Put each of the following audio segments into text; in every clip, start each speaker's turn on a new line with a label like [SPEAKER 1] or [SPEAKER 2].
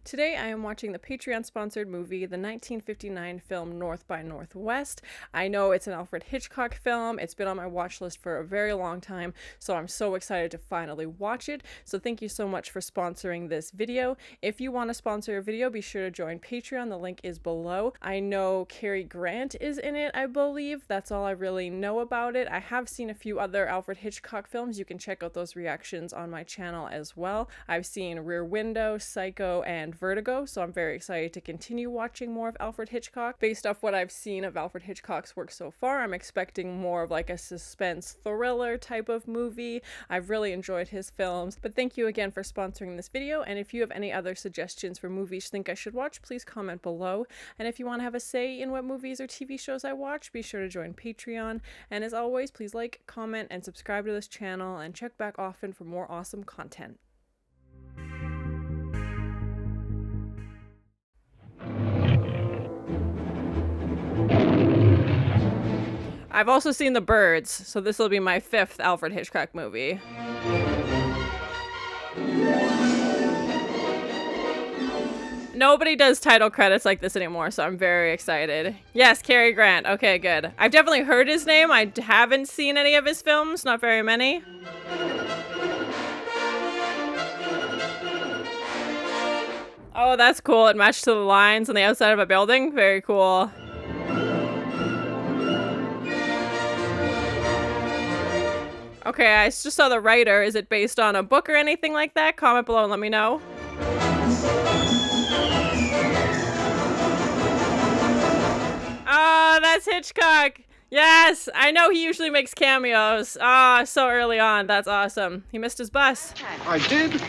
[SPEAKER 1] Today I am watching the Patreon-sponsored movie, the 1959 film North by Northwest. I know it's an Alfred Hitchcock film. It's been on my watch list for a very long time, so I'm so excited to finally watch it. So thank you so much for sponsoring this video. If you want to sponsor a video, be sure to join Patreon. The link is below. I know Cary Grant is in it, I believe. That's all I really know about it. I have seen a few other Alfred Hitchcock films. You can check out those reactions on my channel as well. I've seen Rear Window, Psycho, and Vertigo, so I'm very excited to continue watching more of Alfred Hitchcock. Based off what I've seen of Alfred Hitchcock's work so far, I'm expecting more of like a suspense thriller type of movie. I've really enjoyed his films, but thank you again for sponsoring this video, and if you have any other suggestions for movies you think I should watch, please comment below. And if you want to have a say in what movies or TV shows I watch, be sure to join Patreon. And as always, please like, comment, and subscribe to this channel, and check back often for more awesome content. I've also seen The Birds, so this will be my 5th Alfred Hitchcock movie. Nobody does title credits like this anymore, so I'm very excited. Yes, Cary Grant. Okay, good. I've definitely heard his name. I haven't seen any of his films, not very many. Oh, that's cool. It matched to the lines on the outside of a building. Very cool. Okay, I just saw the writer. Is it based on a book or anything like that? Comment below and let me know. Oh, that's Hitchcock. Yes, I know he usually makes cameos. Ah, so early on. That's awesome. He missed his bus.
[SPEAKER 2] I did?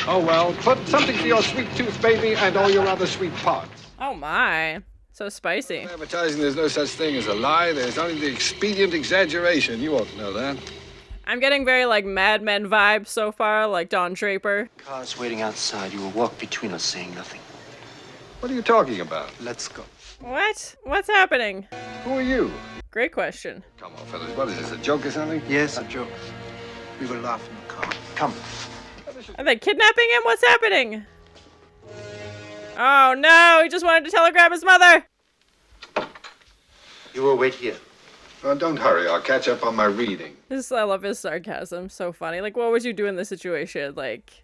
[SPEAKER 2] Oh, well, put something for your sweet tooth, baby, and all your other sweet parts.
[SPEAKER 1] Oh, my. So spicy.
[SPEAKER 2] In advertising, there's no such thing as a lie. There's only the expedient exaggeration. You ought to know that.
[SPEAKER 1] I'm getting very, like, Mad Men vibes so far, like Don Draper.
[SPEAKER 3] Car's waiting outside. You will walk between us, saying nothing.
[SPEAKER 2] What are you talking about?
[SPEAKER 3] Let's go.
[SPEAKER 1] What? What's happening?
[SPEAKER 2] Who are you?
[SPEAKER 1] Great question.
[SPEAKER 2] Come on, fellas. What is this, a joke or something?
[SPEAKER 3] Yes, a joke. We will laugh in the car. Come.
[SPEAKER 1] Are they kidnapping him? What's happening? Oh, no! He just wanted to telegram his mother!
[SPEAKER 3] You will wait here.
[SPEAKER 2] Oh, don't hurry. I'll catch up on my reading.
[SPEAKER 1] I love his sarcasm. So funny. Like, what would you do in this situation? Like,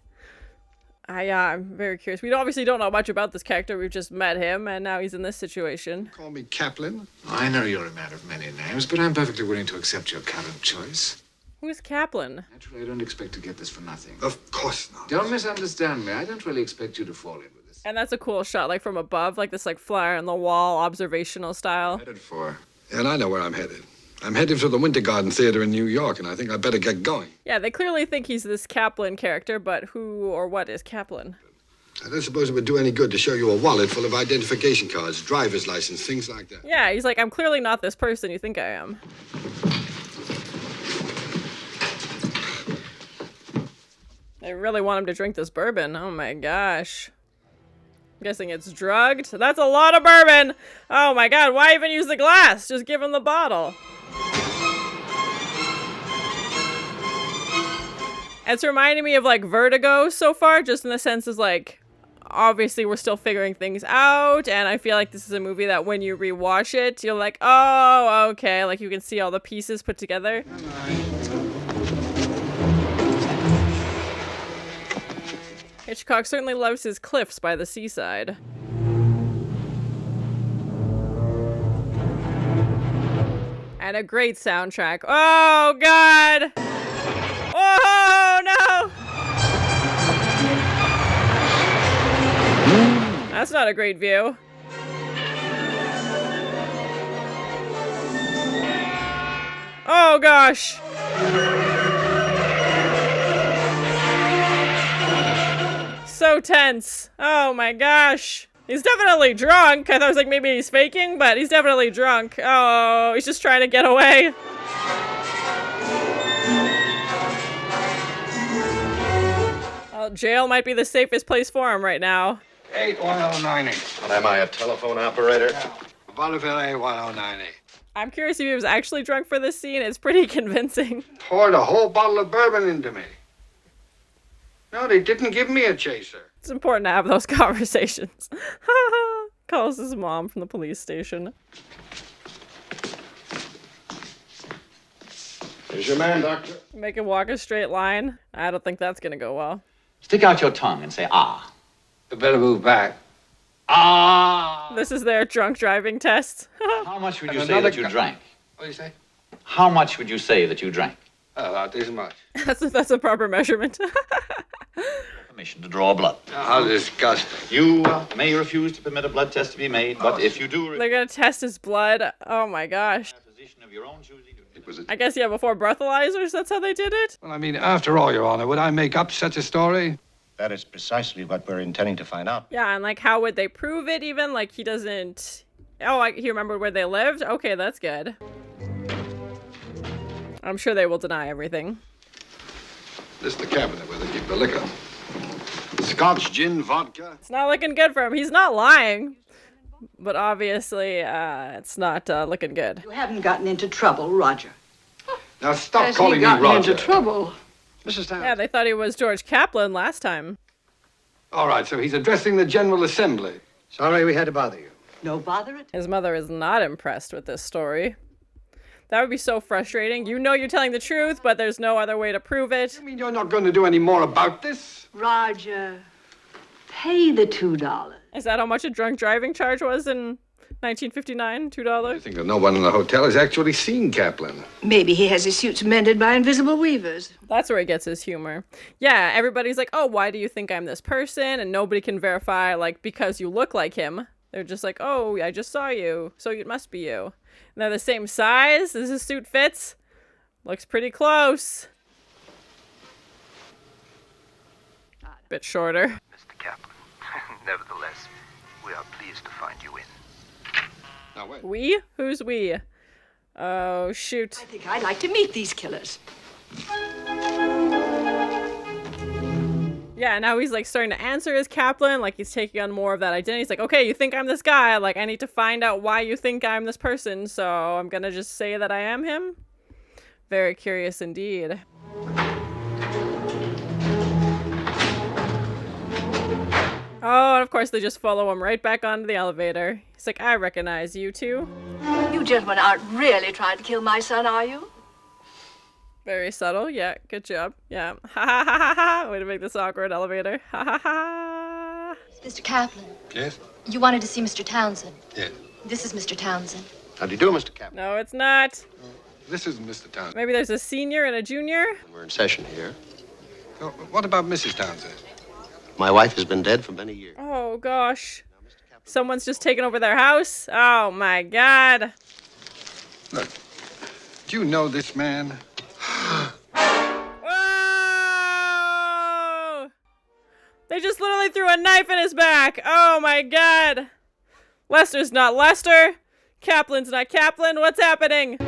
[SPEAKER 1] I'm very curious. We obviously don't know much about this character. We've just met him, and now he's in this situation.
[SPEAKER 2] Call me Kaplan.
[SPEAKER 4] I know you're a man of many names, but I'm perfectly willing to accept your current choice.
[SPEAKER 1] Who's Kaplan?
[SPEAKER 4] Naturally, I don't expect to get this for nothing.
[SPEAKER 2] Of course not.
[SPEAKER 4] Don't misunderstand me. I don't really expect you to fall in with this.
[SPEAKER 1] And that's a cool shot, like from above, like this like flyer on the wall, observational style.
[SPEAKER 4] Headed for.
[SPEAKER 2] And I know where I'm headed. I'm headed for the Winter Garden Theater in New York, and I think I better get going.
[SPEAKER 1] Yeah, they clearly think he's this Kaplan character, but who or what is Kaplan?
[SPEAKER 2] I don't suppose it would do any good to show you a wallet full of identification cards, driver's license, things like that.
[SPEAKER 1] Yeah, he's like, I'm clearly not this person you think I am. They really want him to drink this bourbon. Oh my gosh. I'm guessing it's drugged. That's a lot of bourbon! Oh my god, why even use the glass? Just give him the bottle. It's reminding me of like Vertigo so far, just in the sense is like, obviously we're still figuring things out, and I feel like this is a movie that when you rewatch it, you're like, oh, okay, like you can see all the pieces put together. Hitchcock certainly loves his cliffs by the seaside. And a great soundtrack. Oh, God! Oh, no! That's not a great view. Oh, gosh! So tense. Oh my gosh. He's definitely drunk. I thought it was like maybe he's faking, but he's definitely drunk. Oh, he's just trying to get away. Well, jail might be the safest place for him right now.
[SPEAKER 2] 81098.
[SPEAKER 3] What am I, a telephone operator?
[SPEAKER 2] Vaudeville 81098.
[SPEAKER 1] I'm curious if he was actually drunk for this scene. It's pretty convincing.
[SPEAKER 2] Poured a whole bottle of bourbon into me. No, they didn't give me a chaser.
[SPEAKER 1] It's important to have those conversations. Calls his mom from the police station.
[SPEAKER 2] Here's your man, Doctor.
[SPEAKER 1] Make him walk a straight line. I don't think that's gonna go well.
[SPEAKER 5] Stick out your tongue and say, ah.
[SPEAKER 2] You better move back.
[SPEAKER 5] Ah!
[SPEAKER 1] This is their drunk driving test.
[SPEAKER 5] How much would you
[SPEAKER 2] And
[SPEAKER 5] say
[SPEAKER 2] another
[SPEAKER 5] that you
[SPEAKER 2] gu-
[SPEAKER 5] drank?
[SPEAKER 2] What do you say?
[SPEAKER 5] How much would you say that you drank?
[SPEAKER 2] About this much.
[SPEAKER 1] That's a proper measurement.
[SPEAKER 5] Permission to draw blood.
[SPEAKER 2] How disgusting.
[SPEAKER 5] You may refuse to permit a blood test to be made, but if you do...
[SPEAKER 1] They're gonna test his blood. Oh my gosh.
[SPEAKER 5] a physician of your own choosing...
[SPEAKER 2] It was
[SPEAKER 1] I guess, yeah, before breathalyzers, that's how they did it?
[SPEAKER 2] Well, I mean, after all, Your Honor, would I make up such a story?
[SPEAKER 3] That is precisely what we're intending to find out.
[SPEAKER 1] Yeah, and like, how would they prove it even? Like, he doesn't... Oh, he remembered where they lived? Okay, that's good. I'm sure they will deny everything.
[SPEAKER 2] This is the cabinet where they keep the liquor. Scotch, gin, vodka.
[SPEAKER 1] It's not looking good for him. He's not lying. But obviously, it's not looking good.
[SPEAKER 6] You haven't gotten into trouble, Roger.
[SPEAKER 2] Now stop
[SPEAKER 6] Has
[SPEAKER 2] calling
[SPEAKER 6] he
[SPEAKER 2] me
[SPEAKER 6] gotten
[SPEAKER 2] Roger.
[SPEAKER 6] into trouble?
[SPEAKER 2] Mrs. Townsend.
[SPEAKER 1] Yeah, they thought he was George Kaplan last time.
[SPEAKER 2] All right, so he's addressing the General Assembly.
[SPEAKER 3] Sorry we had to bother you.
[SPEAKER 6] No bother at
[SPEAKER 1] His mother is not impressed with this story. That would be so frustrating. You know you're telling the truth, but there's no other way to prove it.
[SPEAKER 2] I mean, you're not going to do any more about this?
[SPEAKER 6] Roger, pay the $2.
[SPEAKER 1] Is that how much a drunk driving charge was in 1959?
[SPEAKER 2] I
[SPEAKER 1] $2?
[SPEAKER 2] think that no one in the hotel has actually seen Kaplan.
[SPEAKER 6] Maybe he has his suits mended by invisible weavers.
[SPEAKER 1] That's where he gets his humor. Yeah, everybody's like, oh, why do you think I'm this person? And nobody can verify, like, because you look like him. They're just like, oh, I just saw you, so it must be you. And they're the same size. Does his suit fits? Looks pretty close. Bit shorter.
[SPEAKER 7] Mr. Kaplan. Nevertheless, we are pleased to find you in.
[SPEAKER 2] Now, wait.
[SPEAKER 1] We? Who's we? Oh, shoot.
[SPEAKER 6] I think I'd like to meet these killers.
[SPEAKER 1] Yeah, now he's like starting to answer as Kaplan, like he's taking on more of that identity. He's like, okay, you think I'm this guy, like I need to find out why you think I'm this person, so I'm gonna just say that I am him. Very curious indeed. Oh, and of course they just follow him right back onto the elevator. He's like, I recognize you two.
[SPEAKER 6] You gentlemen aren't really trying to kill my son, are you?
[SPEAKER 1] Very subtle. Yeah, good job. Yeah. Ha ha ha ha ha. Way to make this awkward elevator. Ha ha ha.
[SPEAKER 8] Mr. Kaplan,
[SPEAKER 2] Yes?
[SPEAKER 8] you wanted to see Mr. Townsend.
[SPEAKER 2] Yes.
[SPEAKER 8] This is Mr. Townsend.
[SPEAKER 3] How do you do, Mr. Kaplan?
[SPEAKER 1] No, it's not.
[SPEAKER 2] This isn't Mr. Townsend.
[SPEAKER 1] Maybe there's a senior and a junior.
[SPEAKER 3] We're in session here.
[SPEAKER 2] Oh, what about Mrs. Townsend?
[SPEAKER 3] My wife has been dead for many years.
[SPEAKER 1] Oh gosh. Someone's just taken over their house. Oh my god.
[SPEAKER 2] Look, do you know this man?
[SPEAKER 1] Whoa! They just literally threw a knife in his back. Oh my god. Lester's not Lester. Kaplan's not Kaplan. What's happening?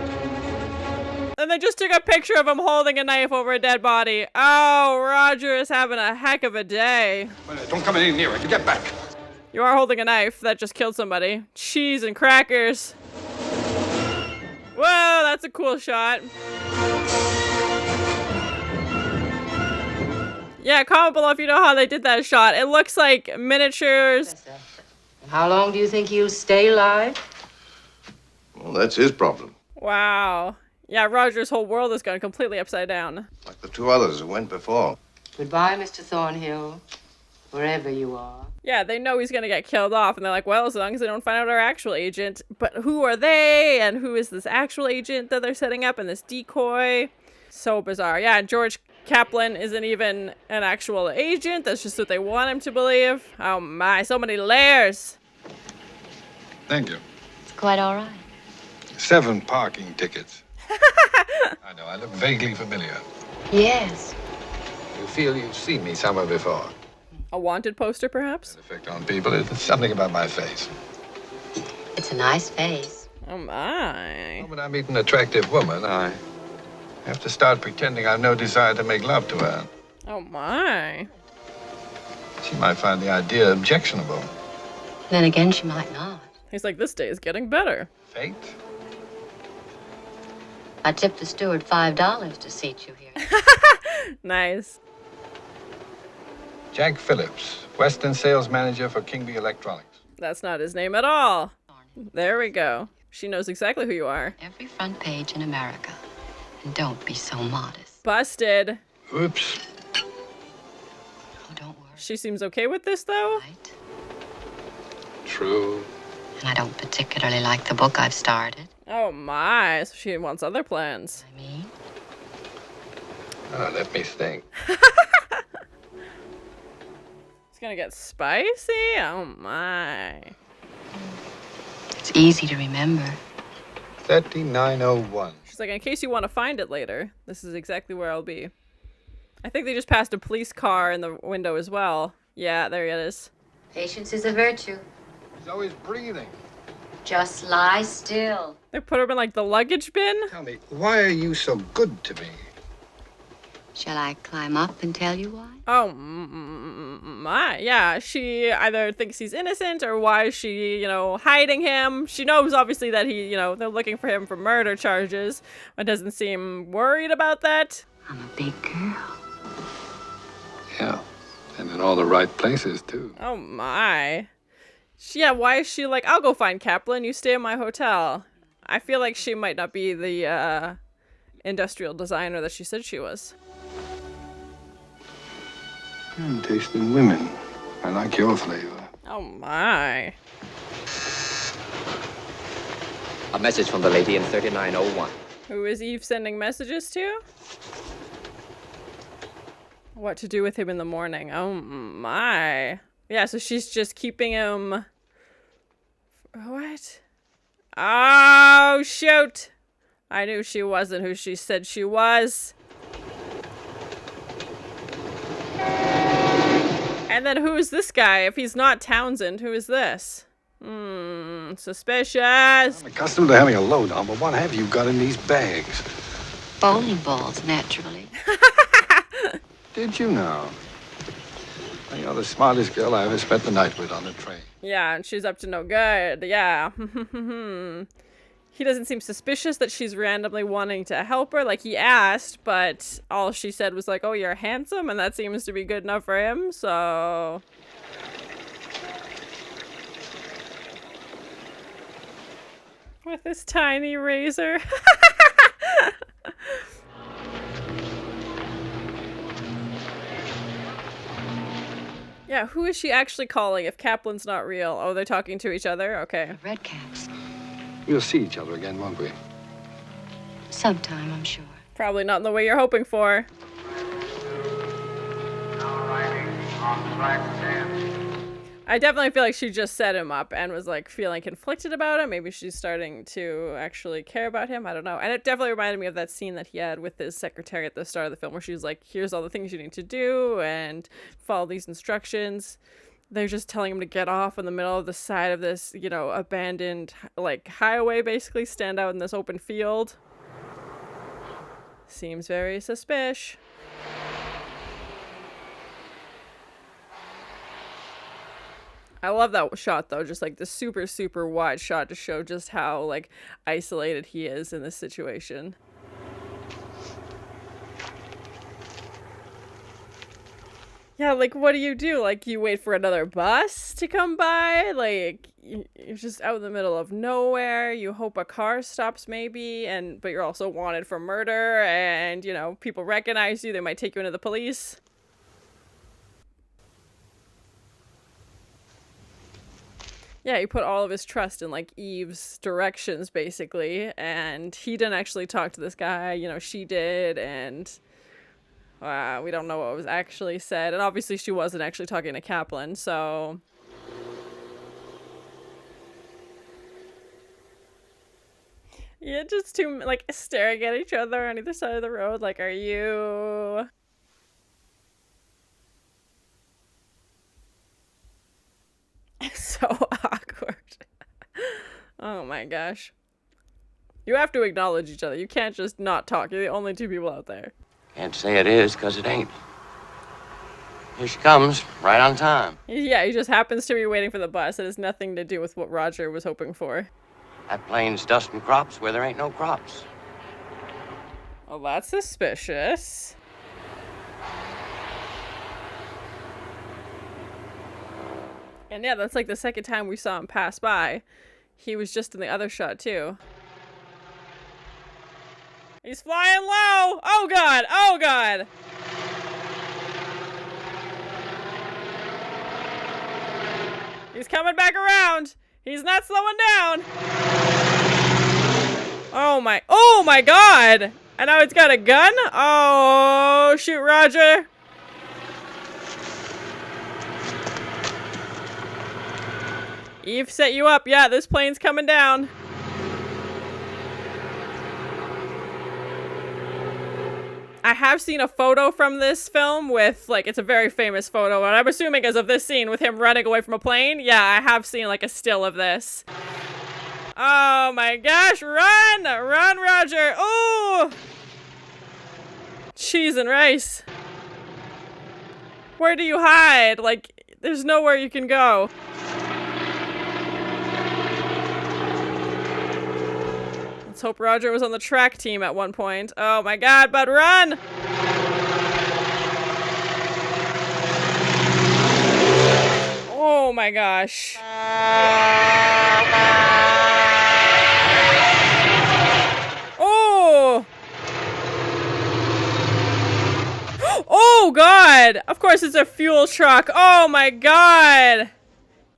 [SPEAKER 1] And they just took a picture of him holding a knife over a dead body. Oh, Roger is having a heck of a day.
[SPEAKER 2] Wait, don't come any nearer. You get back.
[SPEAKER 1] You are holding a knife that just killed somebody. Cheese and crackers. Whoa, that's a cool shot. Yeah, comment below if you know how they did that shot. It looks like miniatures.
[SPEAKER 9] How long do you think you'll stay alive?
[SPEAKER 3] Well, that's his problem.
[SPEAKER 1] Wow. Yeah, Roger's whole world has gone completely upside down.
[SPEAKER 3] Like the two others who went before.
[SPEAKER 9] Goodbye, Mr. Thornhill, wherever you are.
[SPEAKER 1] Yeah, they know he's gonna get killed off, and they're like, well, as long as they don't find out our actual agent. But who are they, and who is this actual agent that they're setting up, and this decoy? So bizarre. Yeah, George Kaplan isn't even an actual agent. That's just what they want him to believe. Oh my, so many layers.
[SPEAKER 2] Thank you.
[SPEAKER 8] It's quite all right.
[SPEAKER 2] 7 parking tickets. I know, I look vaguely familiar.
[SPEAKER 8] Yes.
[SPEAKER 2] You feel you've seen me somewhere before.
[SPEAKER 1] A wanted poster, perhaps?
[SPEAKER 2] The effect on people is something about my face.
[SPEAKER 9] It's a nice face.
[SPEAKER 1] Oh my.
[SPEAKER 2] When I meet an attractive woman, I have to start pretending I've no desire to make love to her.
[SPEAKER 1] Oh my.
[SPEAKER 2] She might find the idea objectionable.
[SPEAKER 9] Then again, she might not.
[SPEAKER 1] He's like, this day is getting better.
[SPEAKER 2] Fate?
[SPEAKER 9] I tipped the steward $5 to seat you here.
[SPEAKER 1] Nice.
[SPEAKER 2] Jack Phillips, Western sales manager for Kingby Electronics.
[SPEAKER 1] That's not his name at all. There we go. She knows exactly who you are.
[SPEAKER 8] Every front page in America. And don't be so modest.
[SPEAKER 1] Busted.
[SPEAKER 2] Oops.
[SPEAKER 8] Oh, don't worry.
[SPEAKER 1] She seems okay with this, though.
[SPEAKER 8] Right?
[SPEAKER 2] True.
[SPEAKER 8] And I don't particularly like the book I've started.
[SPEAKER 1] Oh my, so she wants other plans.
[SPEAKER 8] I mean,
[SPEAKER 2] Let me think.
[SPEAKER 1] It's gonna get spicy? Oh my.
[SPEAKER 8] it's easy to remember.
[SPEAKER 2] 3901.
[SPEAKER 1] She's like, in case you want to find it later, this is exactly where I'll be. I think they just passed a police car in the window as well. Yeah, there it is.
[SPEAKER 9] Patience is a virtue.
[SPEAKER 2] He's always breathing.
[SPEAKER 9] Just lie still.
[SPEAKER 1] They put her in like the luggage bin?
[SPEAKER 2] Tell me, why are you so good to me?
[SPEAKER 8] Shall I climb up and tell you why?
[SPEAKER 1] Oh my, yeah. She either thinks he's innocent or why is she, hiding him. She knows obviously that he, they're looking for him for murder charges, but doesn't seem worried about that.
[SPEAKER 8] I'm a big girl.
[SPEAKER 2] Yeah, and in all the right places, too.
[SPEAKER 1] Oh my. Yeah, why is she like, I'll go find Kaplan, you stay in my hotel. I feel like she might not be the industrial designer that she said she was.
[SPEAKER 2] Taste in women. I like your flavor.
[SPEAKER 1] Oh my.
[SPEAKER 10] A message from the lady in 3901.
[SPEAKER 1] Who is Eve sending messages to? What to do with him in the morning. Oh my. Yeah, so she's just keeping him... What? Oh, shoot. I knew she wasn't who she said she was. And then who is this guy? If he's not Townsend, who is this? Suspicious.
[SPEAKER 2] I'm accustomed to having a load on, but what have you got in these bags?
[SPEAKER 8] Bowling balls, naturally.
[SPEAKER 2] Did you know? You're the smartest girl I ever spent the night with on the train.
[SPEAKER 1] Yeah, and she's up to no good. Yeah. He doesn't seem suspicious that she's randomly wanting to help her. Like, he asked, but all she said was like, oh, you're handsome, and that seems to be good enough for him, so... With this tiny razor. Yeah, who is she actually calling if Kaplan's not real? Oh, they're talking to each other? Okay.
[SPEAKER 8] The red caps.
[SPEAKER 2] We'll see each other again, won't we?
[SPEAKER 8] Sometime, I'm sure.
[SPEAKER 1] Probably not in the way you're hoping for. I definitely feel like she just set him up and was like feeling conflicted about it. Maybe she's starting to actually care about him. I don't know. And it definitely reminded me of that scene that he had with his secretary at the start of the film where she's like, here's all the things you need to do and follow these instructions. They're just telling him to get off in the middle of the side of this, abandoned like highway, basically stand out in this open field. Seems very suspicious. I love that shot though, just like the super, super wide shot to show just how like isolated he is in this situation. Yeah, like what do you do? Like you wait for another bus to come by? Like you're just out in the middle of nowhere. You hope a car stops maybe, but you're also wanted for murder and, people recognize you. They might take you into the police. Yeah, he put all of his trust in, like, Eve's directions, basically, and he didn't actually talk to this guy, she did, and we don't know what was actually said, and obviously she wasn't actually talking to Kaplan, so... Yeah, just two, like, staring at each other on either side of the road, like, are you... So awkward. Oh my gosh. You have to acknowledge each other. You can't just not talk. You're the only two people out there.
[SPEAKER 3] Can't say it is, 'cause it ain't. Here she comes, right on time.
[SPEAKER 1] Yeah, he just happens to be waiting for the bus. It has nothing to do with what Roger was hoping for.
[SPEAKER 3] That plane's dusting crops where there ain't no crops.
[SPEAKER 1] Well, that's suspicious. And yeah, that's like the second time we saw him pass by. He was just in the other shot too. He's flying low! Oh god! Oh god! He's coming back around! He's not slowing down! Oh my god! And now it's got a gun? Oh, shoot, Roger! Eve set you up. Yeah, this plane's coming down. I have seen a photo from this film with, like, it's a very famous photo, and I'm assuming as of this scene with him running away from a plane. Yeah, I have seen, like, a still of this. Oh my gosh, run! Run, Roger! Ooh! Cheese and rice. Where do you hide? Like, there's nowhere you can go. Let's hope Roger was on the track team at one point. Oh my god, but run! Oh my gosh. Oh! Oh god! Of course it's a fuel truck. Oh my god!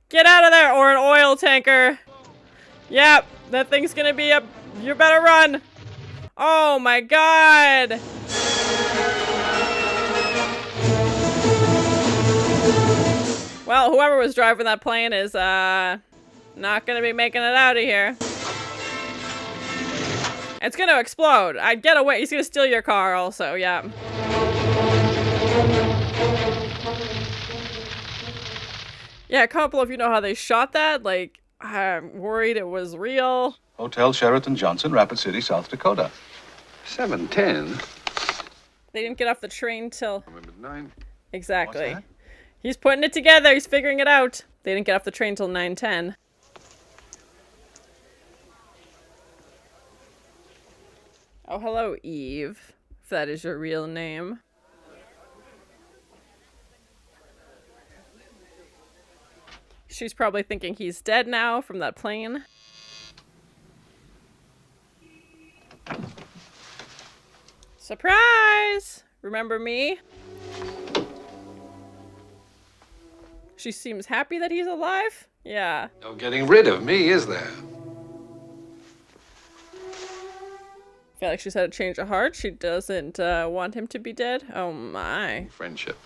[SPEAKER 1] Get out of there, or an oil tanker. Yep, that thing's gonna be a... You better run! Oh my god! Well, whoever was driving that plane is, not gonna be making it out of here. It's gonna explode. I'd get away. He's gonna steal your car also, yeah. Yeah, a couple of you know how they shot that. Like, I'm worried it was real.
[SPEAKER 11] Hotel Sheraton Johnson, Rapid City, South Dakota.
[SPEAKER 2] 7:10.
[SPEAKER 1] They didn't get off the train till...
[SPEAKER 2] Midnight.
[SPEAKER 1] Exactly. He's putting it together. He's figuring it out. They didn't get off the train till 9:10. Oh, hello, Eve. If that is your real name. She's probably thinking he's dead now from that plane. Surprise! Remember me? She seems happy that he's alive? Yeah.
[SPEAKER 2] No getting rid of me, is there?
[SPEAKER 1] I feel like she's had a change of heart. She doesn't want him to be dead. Oh my.
[SPEAKER 2] Friendship.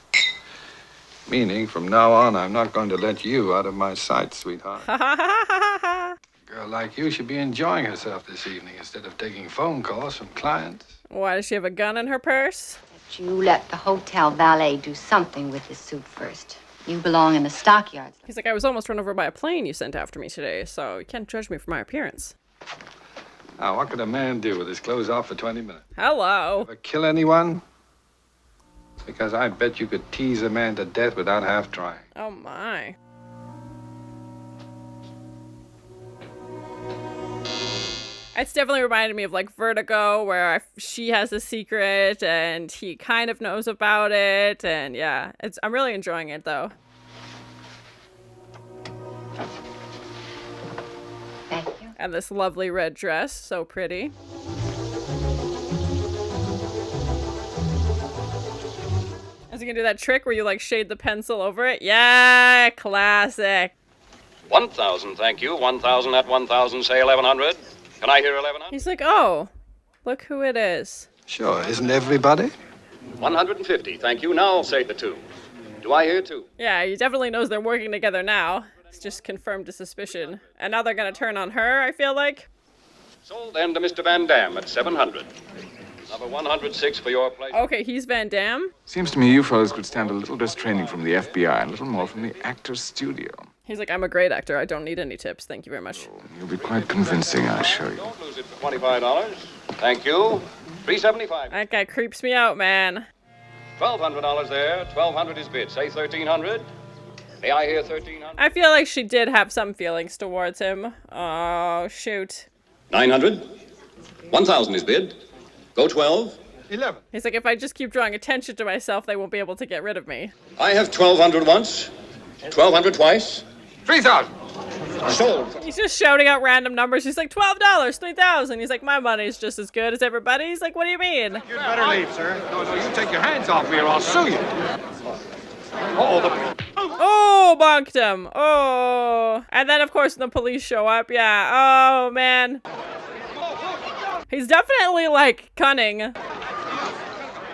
[SPEAKER 2] Meaning, from now on, I'm not going to let you out of my sight, sweetheart. A girl like you should be enjoying herself this evening instead of taking phone calls from clients.
[SPEAKER 1] Why, does she have a gun in her purse?
[SPEAKER 8] You let the hotel valet do something with this suit first. You belong in the stockyards.
[SPEAKER 1] He's like, I was almost run over by a plane you sent after me today, so you can't judge me for my appearance.
[SPEAKER 2] Now, what could a man do with his clothes off for 20 minutes?
[SPEAKER 1] Hello.
[SPEAKER 2] Ever kill anyone? Because I bet you could tease a man to death without half trying.
[SPEAKER 1] Oh my. It's definitely reminded me of like Vertigo, where she has a secret and he kind of knows about it, and yeah, I'm really enjoying it though.
[SPEAKER 8] Thank you.
[SPEAKER 1] And this lovely red dress, so pretty. Is he gonna do that trick where you like shade the pencil over it? Yeah, classic.
[SPEAKER 12] 1,000, thank you. 1,000 at 1,000, say 1,100. Can I hear 1,100?
[SPEAKER 1] He's like, oh, look who it is.
[SPEAKER 2] Sure, isn't everybody?
[SPEAKER 12] 150, thank you. Now say the 2. Do I hear 2?
[SPEAKER 1] Yeah, he definitely knows they're working together now. It's just confirmed a suspicion. And now they're gonna turn on her, I feel like.
[SPEAKER 12] Sold then to Mr. Vandamm at 700. Number 106 for your place.
[SPEAKER 1] Okay, he's Vandamm.
[SPEAKER 4] Seems to me you fellows could stand a little less training from the FBI and a little more from the actor's studio.
[SPEAKER 1] He's like, I'm a great actor. I don't need any tips. Thank you very much.
[SPEAKER 4] You'll be quite convincing, I assure you.
[SPEAKER 12] Don't lose it for $25. Thank you. $375.
[SPEAKER 1] That guy creeps me out, man.
[SPEAKER 12] $1,200 there. 1,200 is bid. Say 1,300. May I hear 1,300?
[SPEAKER 1] I feel like she did have some feelings towards him. Oh, shoot.
[SPEAKER 12] 900. 1,000 is bid. Go 12.
[SPEAKER 2] 11.
[SPEAKER 1] He's like, if I just keep drawing attention to myself, they won't be able to get rid of me.
[SPEAKER 12] I have 1,200 once. 1,200 twice.
[SPEAKER 2] 3,000. Sold.
[SPEAKER 1] He's just shouting out random numbers. He's like, $12, 3,000. He's like, my money's just as good as everybody's. Like, what do you mean?
[SPEAKER 2] You'd better leave, sir. No, you take your hands off me or I'll sue you.
[SPEAKER 1] Oh, bonked him. Oh. And then, of course, when the police show up, yeah. Oh, man. He's definitely, like, cunning.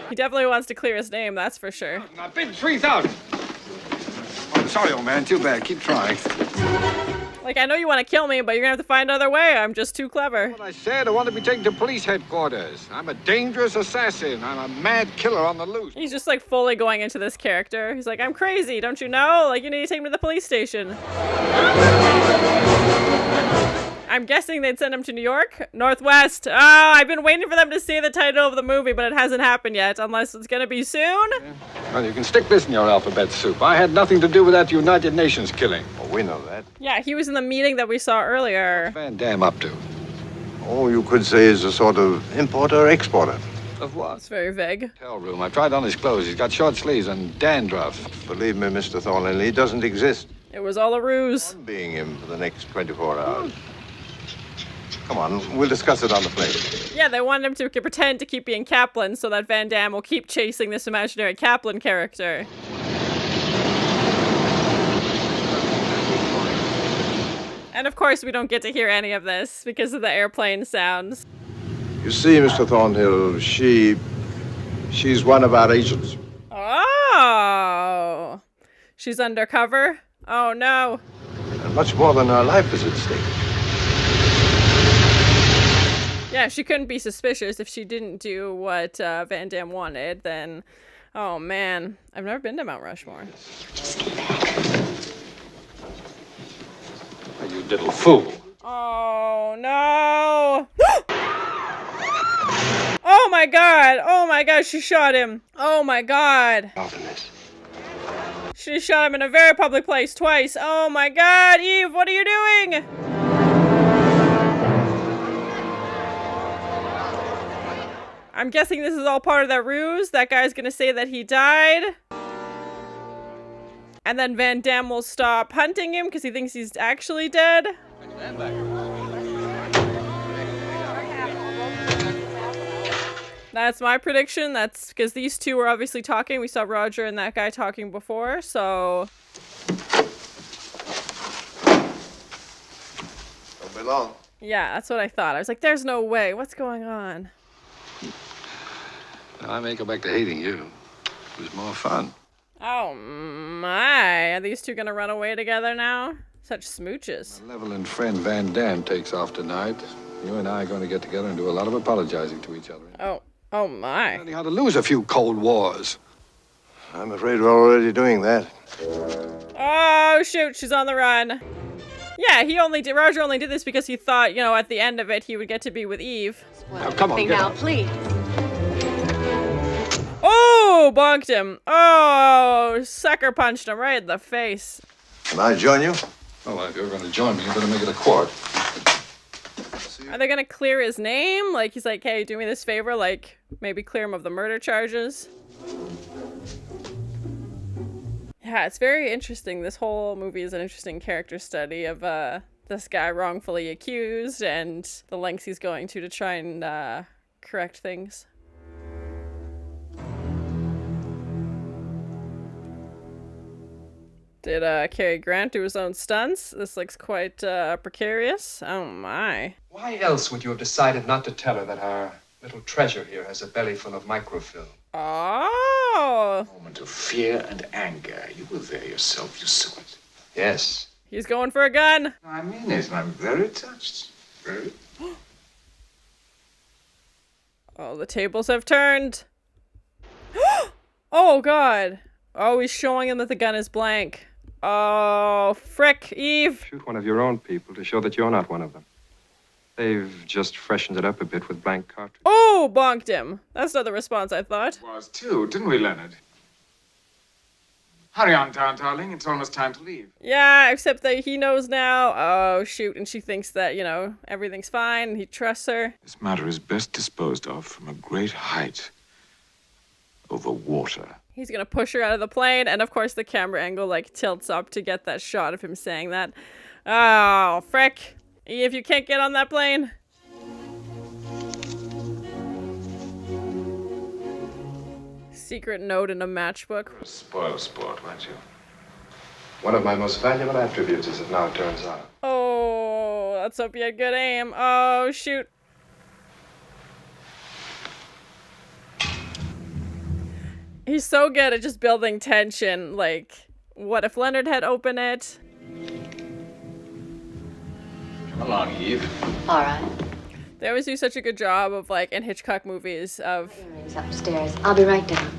[SPEAKER 1] He definitely wants to clear his name, that's for sure.
[SPEAKER 2] I bid 3,000. I'm sorry, old man. Too bad. Keep trying.
[SPEAKER 1] Like, I know you want to kill me, but you're going to have to find another way. I'm just too clever.
[SPEAKER 2] What I said, I want to be taken to police headquarters. I'm a dangerous assassin. I'm a mad killer on the loose.
[SPEAKER 1] He's just, like, fully going into this character. He's like, I'm crazy, don't you know? Like, you need to take me to the police station. I'm guessing they'd send him to New York? Northwest. Oh, I've been waiting for them to say the title of the movie, but it hasn't happened yet, unless it's going to be soon.
[SPEAKER 2] Yeah. Well, you can stick this in your alphabet soup. I had nothing to do with that United Nations killing. Oh, we know that.
[SPEAKER 1] Yeah, he was in the meeting that we saw earlier.
[SPEAKER 2] What's Vandamm up to?
[SPEAKER 13] Oh, you could say he's a sort of importer-exporter.
[SPEAKER 2] Of what?
[SPEAKER 1] It's very vague.
[SPEAKER 2] Hotel room. I tried on his clothes. He's got short sleeves and dandruff.
[SPEAKER 13] Believe me, Mr. Thornhill, he doesn't exist.
[SPEAKER 1] It was all a ruse.
[SPEAKER 13] I'm being him for the next 24 hours. Come on, we'll discuss it on the plane.
[SPEAKER 1] Yeah, they wanted him to pretend to keep being Kaplan so that Vandamm will keep chasing this imaginary Kaplan character. And of course, we don't get to hear any of this because of the airplane sounds.
[SPEAKER 13] You see, Mr. Thornhill, she's one of our agents.
[SPEAKER 1] Oh! She's undercover? Oh, no.
[SPEAKER 13] And much more than her life is at stake.
[SPEAKER 1] Yeah, she couldn't be suspicious if she didn't do what Vandamm wanted, then... Oh, man. I've never been to Mount Rushmore.
[SPEAKER 8] Just get back.
[SPEAKER 2] You little fool.
[SPEAKER 1] Oh, no! Oh, my God! Oh, my God, she shot him! Oh, my God! She shot him in a very public place twice. Oh, my God! Eve, what are you doing? I'm guessing this is all part of that ruse. That guy's gonna say that he died. And then Vandamm will stop hunting him because he thinks he's actually dead. That's my prediction. That's because these two were obviously talking. We saw Roger and that guy talking before, so...
[SPEAKER 13] Don't be long.
[SPEAKER 1] Yeah, that's what I thought. I was like, there's no way. What's going on?
[SPEAKER 2] I may go back to hating you. It was more fun.
[SPEAKER 1] Oh my. Are these two gonna run away together now? Such smooches.
[SPEAKER 2] My malevolent friend Vandamm takes off tonight. You and I are going to get together and do a lot of apologizing to each other.
[SPEAKER 1] Oh my.
[SPEAKER 2] Learning how to lose a few cold wars.
[SPEAKER 13] I'm afraid we're already doing that.
[SPEAKER 1] Oh shoot, she's on the run. Yeah, Roger only did this because he thought, you know, at the end of it he would get to be with Eve.
[SPEAKER 2] Now, come on,
[SPEAKER 6] now, please.
[SPEAKER 1] Oh, bonked him. Oh, sucker punched him right in the face.
[SPEAKER 13] Can I join you?
[SPEAKER 2] Well, if you're going to join me, you better make it a quart.
[SPEAKER 1] Are they gonna clear his name? Like, he's like, hey, do me this favor, like, maybe clear him of the murder charges? Yeah, it's very interesting. This whole movie is an interesting character study of, this guy wrongfully accused and the lengths he's going to try and, correct things. Did Cary Grant do his own stunts? This looks quite precarious. Oh my.
[SPEAKER 14] Why else would you have decided not to tell her that our little treasure here has a belly full of microfilm?
[SPEAKER 1] Oh!
[SPEAKER 4] Moment of fear and anger. You were there yourself. You saw it.
[SPEAKER 14] Yes.
[SPEAKER 1] He's going for a gun.
[SPEAKER 4] I mean it. I'm very touched. Very.
[SPEAKER 1] Oh, the tables have turned. Oh God. Oh, he's showing him that the gun is blank. Oh, frick, Eve.
[SPEAKER 15] Shoot one of your own people to show that you're not one of them. They've just freshened it up a bit with blank cartridges.
[SPEAKER 1] Oh, bonked him. That's not the response I thought.
[SPEAKER 4] Was too, didn't we, Leonard? Hurry on down, darling. It's almost time to leave.
[SPEAKER 1] Yeah, except that he knows now. Oh, shoot. And she thinks that, you know, everything's fine and he trusts her.
[SPEAKER 4] This matter is best disposed of from a great height over water.
[SPEAKER 1] He's gonna push her out of the plane, and of course the camera angle like tilts up to get that shot of him saying that. Oh, frick. If you can't get on that plane. Secret note in a matchbook.
[SPEAKER 14] Spoil sport, weren't you? One of my most valuable attributes, as it now turns out.
[SPEAKER 1] Oh, let's hope you had good aim. Oh, shoot. He's so good at just building tension. Like, what if Leonard had opened it?
[SPEAKER 4] Come along, Eve.
[SPEAKER 8] All right.
[SPEAKER 1] They always do such a good job of, like, in Hitchcock movies of...
[SPEAKER 8] He's upstairs. I'll be right down.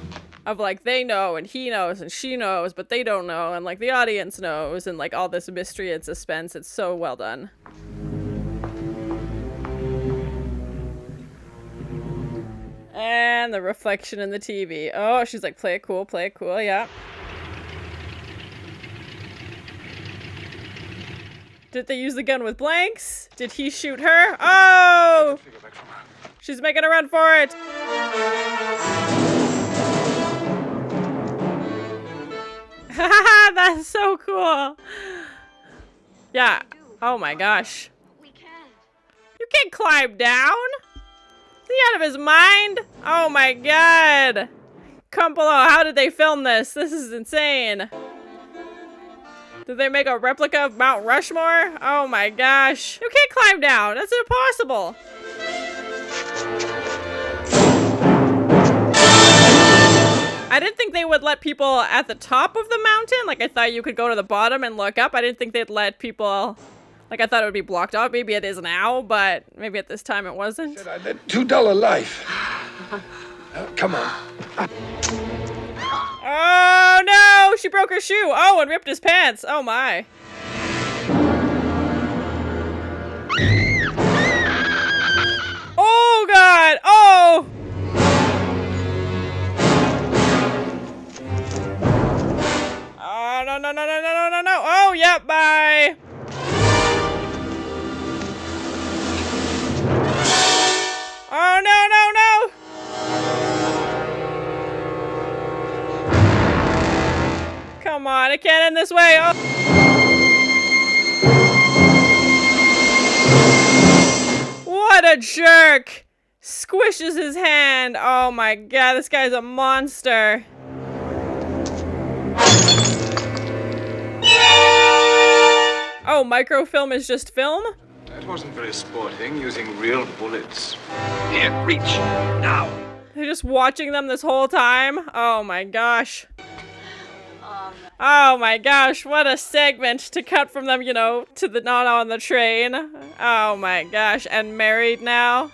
[SPEAKER 1] Of, like, they know, and he knows, and she knows, but they don't know, and, like, the audience knows, and, like, all this mystery and suspense. It's so well done. And the reflection in the TV. Oh, she's like, play it cool, yeah. Did they use the gun with blanks? Did he shoot her? Oh! She's making a run for it! Haha, that's so cool! Yeah. Oh my gosh. You can't climb down! Is he out of his mind? Oh my god! Come below, how did they film this? This is insane. Did they make a replica of Mount Rushmore? Oh my gosh. You can't climb down. That's impossible. I didn't think they would let people at the top of the mountain. Like, I thought you could go to the bottom and look up. I didn't think they'd let people... Like, I thought it would be blocked off. Maybe it is now, but maybe at this time it wasn't.
[SPEAKER 2] I led $2 life. Come on.
[SPEAKER 1] Oh, no! She broke her shoe. Oh, and ripped his pants. Oh, my. Oh, God! Oh! Oh, no, no, no, no, no, no, no. Oh, yep, bye. Oh, no, no, no! Come on, it can't end this way. Oh. What a jerk! Squishes his hand. Oh my god, this guy's a monster. Oh, microfilm is just film?
[SPEAKER 4] That wasn't very sporting, using real bullets.
[SPEAKER 7] Here, reach, now.
[SPEAKER 1] They're just watching them this whole time? Oh my gosh. Oh my gosh, what a segment to cut from them, you know, to the not on the train. Oh my gosh, and married now.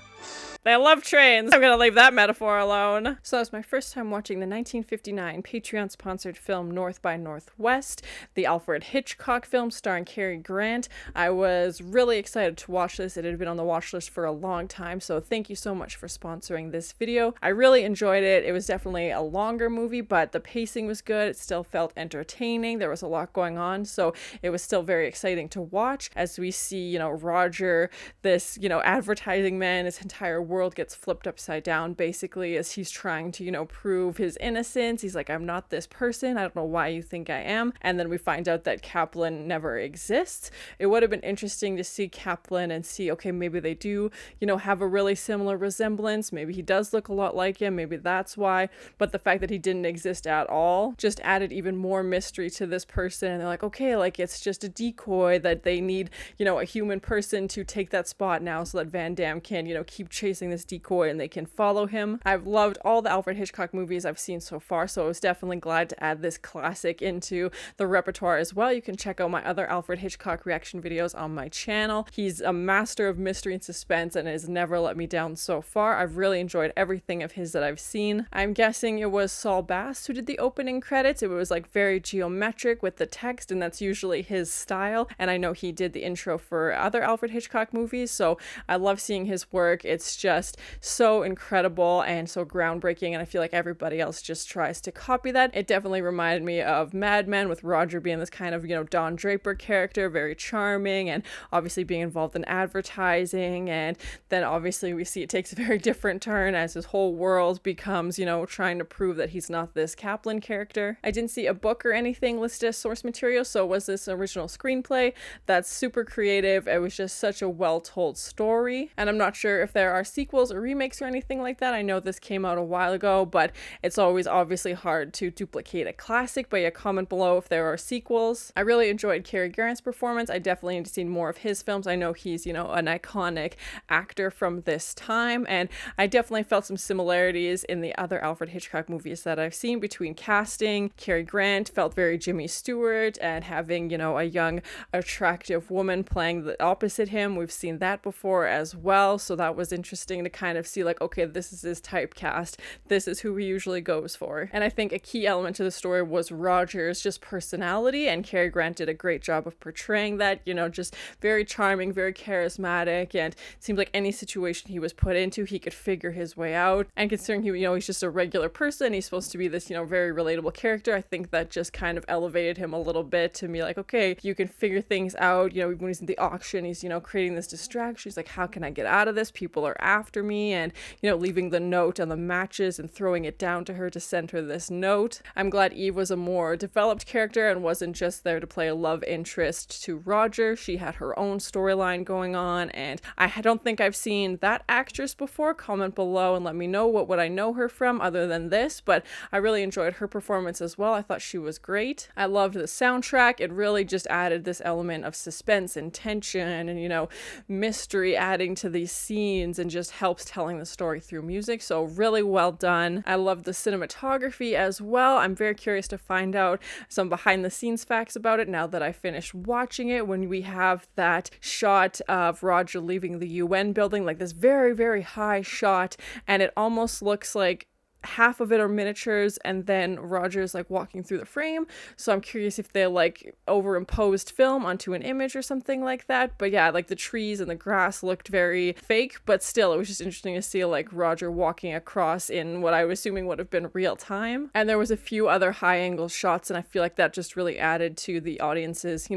[SPEAKER 1] They love trains. I'm gonna leave that metaphor alone. So that was my first time watching the 1959 Patreon-sponsored film North by Northwest, the Alfred Hitchcock film starring Cary Grant. I was really excited to watch this. It had been on the watch list for a long time, so thank you so much for sponsoring this video. I really enjoyed it. It was definitely a longer movie, but the pacing was good. It still felt entertaining. There was a lot going on, so it was still very exciting to watch as we see, you know, Roger, this, you know, advertising man, his entire world gets flipped upside down basically as he's trying to, you know, prove his innocence. He's like, I'm not this person. I don't know why you think I am. And then we find out that Kaplan never exists. It would have been interesting to see Kaplan and see, okay, maybe they do, you know, have a really similar resemblance. Maybe he does look a lot like him. Maybe that's why. But the fact that he didn't exist at all just added even more mystery to this person. And they're like, okay, like it's just a decoy that they need, you know, a human person to take that spot now so that Vandamm can, you know, keep chasing this decoy and they can follow him. I've loved all the Alfred Hitchcock movies I've seen so far, so I was definitely glad to add this classic into the repertoire as well. You can check out my other Alfred Hitchcock reaction videos on my channel. He's a master of mystery and suspense and has never let me down so far. I've really enjoyed everything of his that I've seen. I'm guessing it was Saul Bass who did the opening credits. It was like very geometric with the text, and that's usually his style, and I know he did the intro for other Alfred Hitchcock movies, so I love seeing his work. It's just so incredible and so groundbreaking, and I feel like everybody else just tries to copy that. It definitely reminded me of Mad Men, with Roger being this kind of, Don Draper character, very charming, and obviously being involved in advertising. And then obviously we see it takes a very different turn as his whole world becomes, trying to prove that he's not this Kaplan character. I didn't see a book or anything listed as source material, so was this original screenplay? That's super creative. It was just such a well-told story, and I'm not sure if there are sequels or remakes or anything like that. I know this came out a while ago, but it's always obviously hard to duplicate a classic. But yeah, comment below if there are sequels. I really enjoyed Cary Grant's performance. I definitely need to see more of his films. I know he's, an iconic actor from this time, and I definitely felt some similarities in the other Alfred Hitchcock movies that I've seen between casting. Cary Grant felt very Jimmy Stewart, and having, a young, attractive woman playing the opposite him. We've seen that before as well, so that was interesting to kind of see, like, okay, this is his typecast. This is who he usually goes for. And I think a key element to the story was Roger's just personality, and Cary Grant did a great job of portraying that, just very charming, very charismatic, and it seemed like any situation he was put into, he could figure his way out. And considering he's just a regular person, he's supposed to be this, very relatable character, I think that just kind of elevated him a little bit to me, like, okay, you can figure things out. When he's in the auction, he's, creating this distraction. He's like, how can I get out of this? People are after me, and, leaving the note on the matches and throwing it down to her to send her this note. I'm glad Eve was a more developed character and wasn't just there to play a love interest to Roger. She had her own storyline going on, and I don't think I've seen that actress before. Comment below and let me know what would I know her from other than this, but I really enjoyed her performance as well. I thought she was great. I loved the soundtrack. It really just added this element of suspense and tension and, mystery, adding to these scenes, and just helps telling the story through music. So really well done. I loved the cinematography as well. I'm very curious to find out some behind the scenes facts about it now that I finished watching it, when we have that shot of Roger leaving the UN building, like this very, very high shot, and it almost looks like half of it are miniatures and then Roger's like walking through the frame. So I'm curious if they like overimposed film onto an image or something like that. But yeah, like the trees and the grass looked very fake, but still it was just interesting to see like Roger walking across in what I was assuming would have been real time. And there was a few other high angle shots, and I feel like that just really added to the audience's,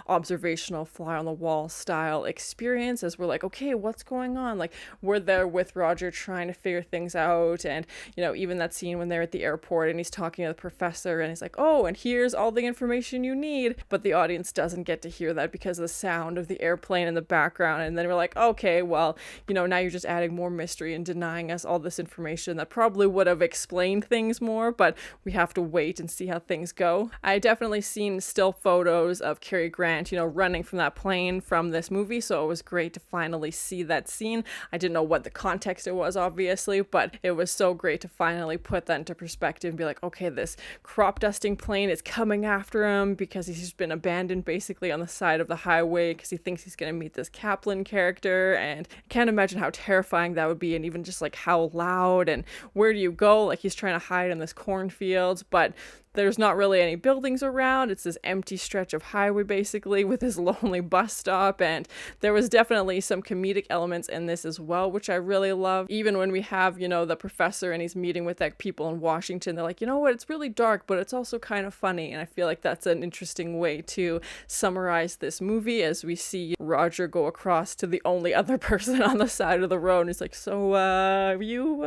[SPEAKER 1] observational fly on the wall style experience, as we're like, okay, what's going on? Like, we're there with Roger trying to figure things out. And even that scene when they're at the airport and he's talking to the professor and he's like, oh, and here's all the information you need, but the audience doesn't get to hear that because of the sound of the airplane in the background. And then we're like, okay, well, now you're just adding more mystery and denying us all this information that probably would have explained things more, but we have to wait and see how things go. I definitely seen still photos of Cary Grant, running from that plane from this movie, so it was great to finally see that scene. I didn't know what the context it was, obviously, but it was so great to finally put that into perspective and be like, okay, this crop dusting plane is coming after him because he's just been abandoned basically on the side of the highway because he thinks he's going to meet this Kaplan character, and I can't imagine how terrifying that would be, and even just like how loud, and where do you go? Like, he's trying to hide in this cornfield, but there's not really any buildings around. It's this empty stretch of highway basically with this lonely bus stop, and there was definitely some comedic elements in this as well, which I really love. Even when we have, the professor and he's meeting with like people in Washington, they're like, you know what, it's really dark, but it's also kind of funny. And I feel like that's an interesting way to summarize this movie, as we see Roger go across to the only other person on the side of the road. And he's like, so, are you,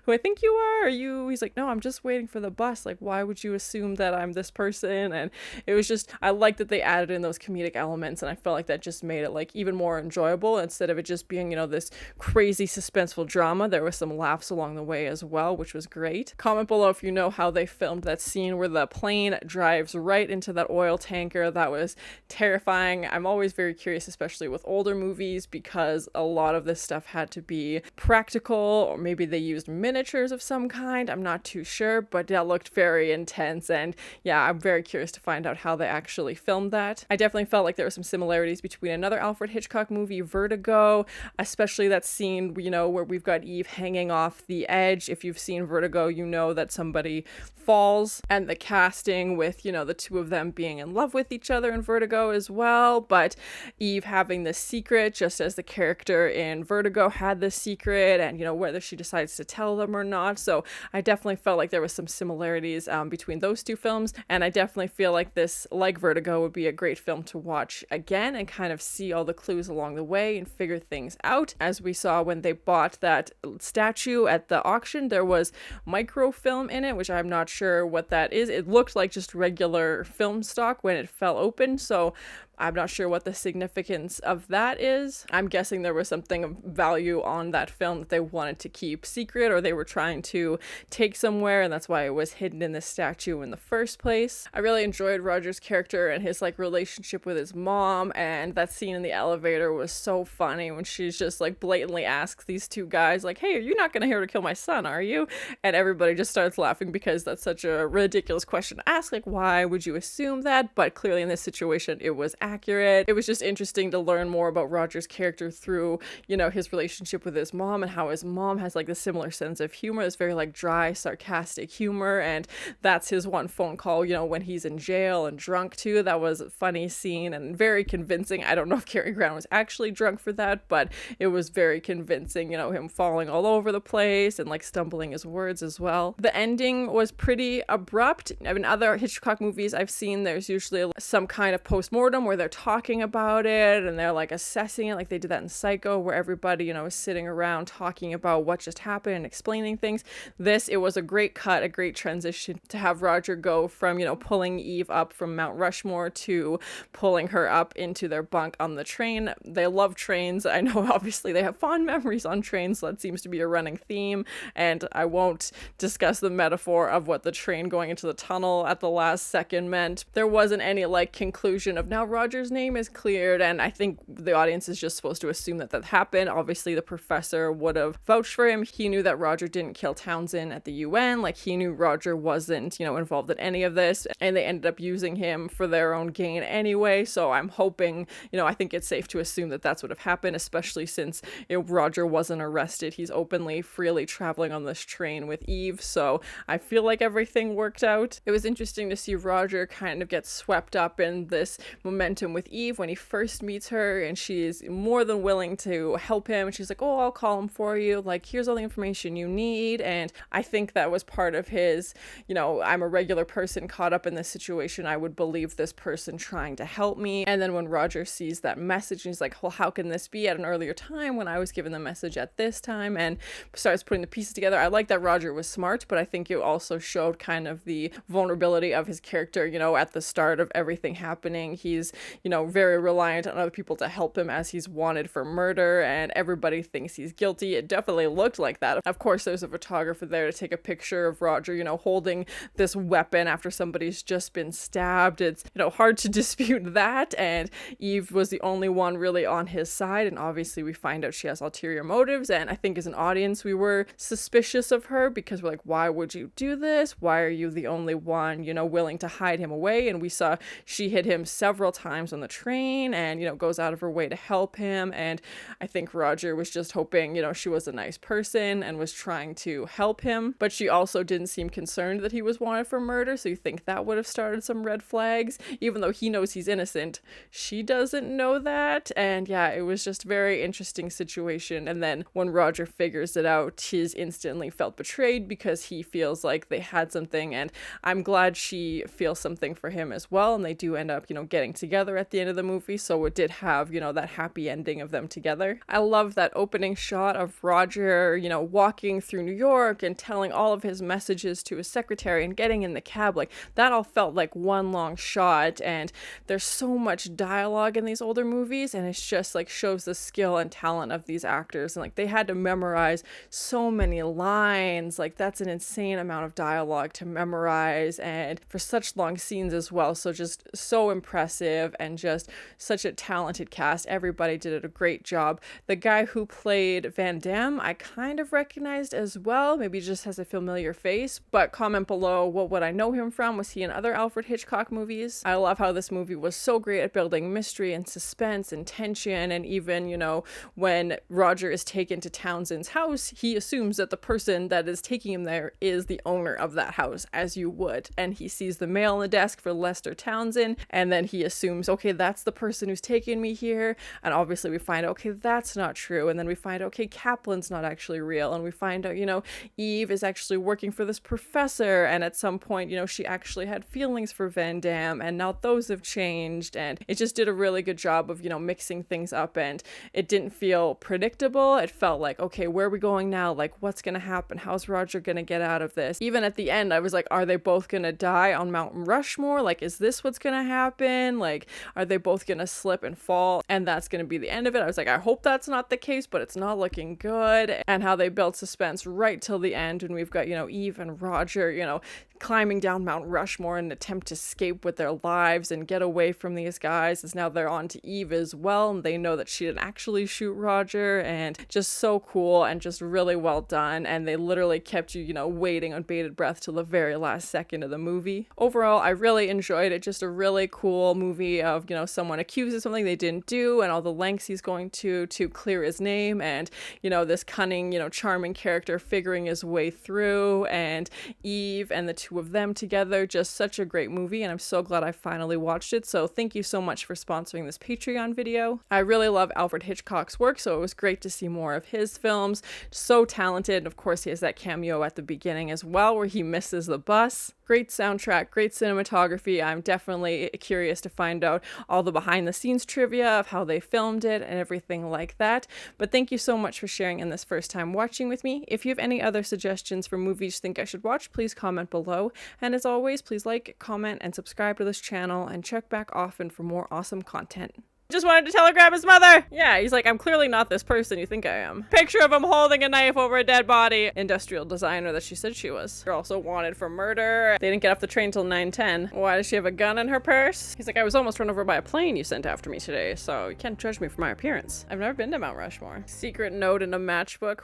[SPEAKER 1] who I think you are? Are you? He's like, no, I'm just waiting for the bus. Like, why would you assume that I'm this person? And it was just, I like that they added in those comedic elements, and I felt like that just made it like even more enjoyable instead of it just being, this crazy suspenseful drama. There was some laughs along the way as well, which was great. Comment below if you know how they filmed that scene where the plane drives right into that oil tanker. That was terrifying. I'm always very curious, especially with older movies, because a lot of this stuff had to be practical, or maybe they used miniatures of some kind. I'm not too sure, but that looked very intense. And yeah, I'm very curious to find out how they actually filmed that. I definitely felt like there were some similarities between another Alfred Hitchcock movie, Vertigo, especially that scene, where we've got Eve hanging off the edge. If you've seen Vertigo, you know that somebody falls, and the casting with, the two of them being in love with each other in Vertigo as well. But Eve having this secret, just as the character in Vertigo had this secret, and, you know, whether she decides to tell them or not. So I definitely felt like there was some similarities between those two films, and I definitely feel like this, like Vertigo, would be a great film to watch again and kind of see all the clues along the way and figure things out. As we saw when they bought that statue at the auction, there was microfilm in it, which I'm not sure what that is. It looked like just regular film stock when it fell open, so I'm not sure what the significance of that is. I'm guessing there was something of value on that film that they wanted to keep secret, or they were trying to take somewhere, and that's why it was hidden in the statue in the first place. I really enjoyed Roger's character and his like relationship with his mom, and that scene in the elevator was so funny when she's just like blatantly asks these two guys like, hey, are you not gonna here to kill my son, are you? And everybody just starts laughing because that's such a ridiculous question to ask. Like, why would you assume that? But clearly in this situation it was accurate. It was just interesting to learn more about Roger's character through, you know, his relationship with his mom, and how his mom has like a similar sense of humor. It's very like dry, sarcastic humor, and that's his one phone call, you know, when he's in jail and drunk too. That was a funny scene and very convincing. I don't know if Cary Grant was actually drunk for that, but it was very convincing, you know, him falling all over the place and like stumbling his words as well. The ending was pretty abrupt. I mean, other Hitchcock movies I've seen, there's usually some kind of post-mortem where they're talking about it and they're like assessing it, like they did that in Psycho, where everybody, you know, is sitting around talking about what just happened and explaining things. It was a great cut, a great transition to have Roger go from, you know, pulling Eve up from Mount Rushmore to pulling her up into their bunk on the train. They love trains. I know obviously they have fond memories on trains, so that seems to be a running theme, and I won't discuss the metaphor of what the train going into the tunnel at the last second meant. There wasn't any like conclusion of now Roger's name is cleared, and I think the audience is just supposed to assume that that happened. Obviously the professor would have vouched for him. He knew that Roger didn't kill Townsend at the UN. Like, he knew Roger wasn't, you know, involved in any of this, and they ended up using him for their own gain anyway. So I'm hoping, you know, I think it's safe to assume that that's what have happened, especially since, you know, Roger wasn't arrested. He's openly, freely traveling on this train with Eve, so I feel like everything worked out. It was interesting to see Roger kind of get swept up in this momentum with Eve when he first meets her, and she's more than willing to help him. And she's like, oh, I'll call him for you. Like, here's all the information you need. And I think that was part of his, you know, I'm a regular person caught up in this situation. I would believe this person trying to help me. And then when Roger sees that message, he's like, well, how can this be at an earlier time when I was given the message at this time? And starts putting the pieces together. I like that Roger was smart, but I think it also showed kind of the vulnerability of his character, you know, at the start of everything happening. He's, you know, very reliant on other people to help him as he's wanted for murder, and everybody thinks he's guilty. It definitely looked like that. Of course, there's a photographer there to take a picture of Roger, you know, holding this weapon after somebody's just been stabbed. It's, you know, hard to dispute that, and Eve was the only one really on his side, and obviously we find out she has ulterior motives, and I think as an audience we were suspicious of her because we're like, why would you do this? Why are you the only one, you know, willing to hide him away? And we saw she hit him several times on the train and, you know, goes out of her way to help him, and I think Roger was just hoping, you know, she was a nice person and was trying to help him, but she also didn't seem concerned that he was wanted for murder, so you think that would have started some red flags, even though he knows he's innocent. She doesn't know that, and yeah, it was just a very interesting situation. And then when Roger figures it out, he's instantly felt betrayed because he feels like they had something, and I'm glad she feels something for him as well, and they do end up, you know, getting together at the end of the movie, so it did have, you know, that happy ending of them together. I love that opening shot of Roger, you know, walking through New York and telling all of his messages to his secretary and getting in the cab. Like, that all felt like one long shot, and there's so much dialogue in these older movies, and it's just like shows the skill and talent of these actors, and like they had to memorize so many lines. Like, that's an insane amount of dialogue to memorize, and for such long scenes as well. So just so impressive, and just such a talented cast. Everybody did a great job. The guy who played Vandamm, I kind of recognized as well, maybe just has a familiar face, but comment below, what would I know him from? Was he in other Alfred Hitchcock movies? I love how this movie was so great at building mystery and suspense and tension, and even, you know, when Roger is taken to Townsend's house, he assumes that the person that is taking him there is the owner of that house, as you would, and he sees the mail on the desk for Lester Townsend, and then he assumes assumes, okay, that's the person who's taken me here. And obviously we find out, okay, that's not true. And then we find out, okay, Kaplan's not actually real. And we find out, you know, Eve is actually working for this professor. And at some point, you know, she actually had feelings for Vandamm, and now those have changed. And it just did a really good job of, you know, mixing things up, and it didn't feel predictable. It felt like, okay, where are we going now? Like, what's going to happen? How's Roger going to get out of this? Even at the end, I was like, are they both going to die on Mount Rushmore? Like, is this what's going to happen? Like, are they both going to slip and fall? And that's going to be the end of it. I was like, I hope that's not the case, but it's not looking good. And how they built suspense right till the end, and we've got, you know, Eve and Roger, you know, climbing down Mount Rushmore in an attempt to escape with their lives and get away from these guys, as now they're on to Eve as well, and they know that she didn't actually shoot Roger. And just so cool and just really well done, and they literally kept you, you know, waiting on bated breath till the very last second of the movie. Overall, I really enjoyed it. Just a really cool movie of, you know, someone accuses something they didn't do, and all the lengths he's going to clear his name, and, you know, this cunning, you know, charming character figuring his way through, and Eve and the two of them together. Just such a great movie, and I'm so glad I finally watched it. So thank you so much for sponsoring this Patreon video. I really love Alfred Hitchcock's work, so it was great to see more of his films. So talented, and of course he has that cameo at the beginning as well where he misses the bus. Great soundtrack, great cinematography. I'm definitely curious to find out all the behind the scenes trivia of how they filmed it and everything like that. But thank you so much for sharing in this first time watching with me. If you have any other suggestions for movies you think I should watch, please comment below. And as always, please like, comment, and subscribe to this channel, and check back often for more awesome content. Just wanted to telegram his mother. Yeah, he's like, I'm clearly not this person you think I am. Picture of him holding a knife over a dead body. Industrial designer that she said she was. They're also wanted for murder. They didn't get off the train till 9:10. Why does she have a gun in her purse? He's like, I was almost run over by a plane you sent after me today, so you can't judge me for my appearance. I've never been to Mount Rushmore. Secret note in a matchbook.